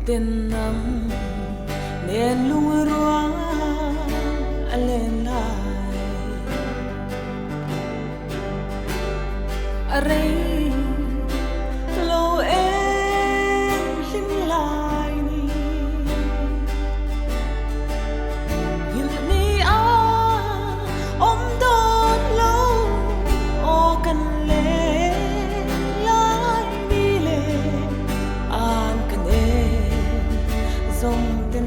tên nắng nên lung rua lên lại array lâu em xin lại ni nhìn ni ôm đón lâu ô cần lệ lại đi lệ an cần dòng tên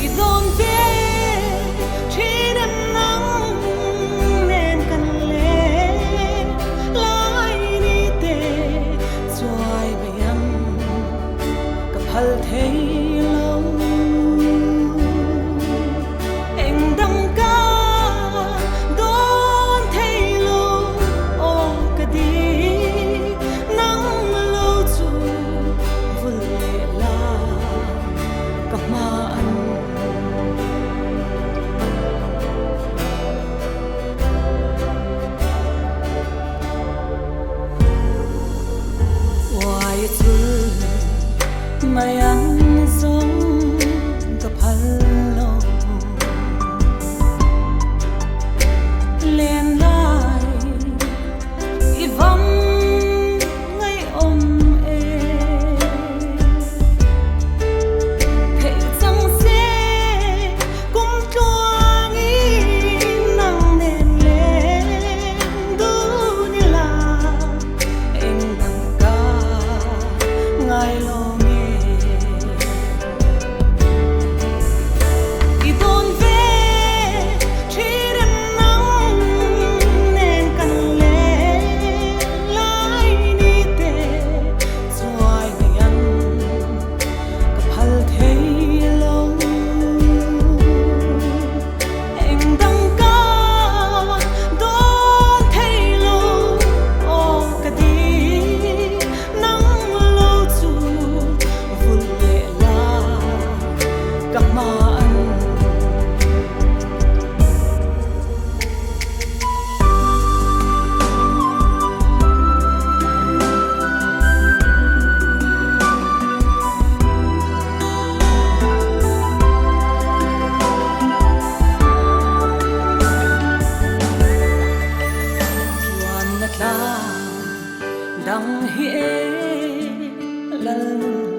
i don't chỉ đêm nắng nên cần lệ lại đi tê xoay về em gặp hal thấy lâu em đăng ca đón thấy lâu ô cả đi nắng lâu chu vun lệ la gặp ma anh Why it's good my anh sống gặp hello lên lại i vắng ngày ôm em thấy chẳng sẽ cũng cho nghĩ nắng nên lên đủ như là em đang ca ngày lo nghe i don't về chỉ đêm nắng nên cần lệ lại đi tê xoay mình ăn gặp hal thấy lâu em đăng ca đón thấy lâu ô cả đi nắng lâu chu vun lệ la gặp ma anh Chuan na tla dang hi e lalun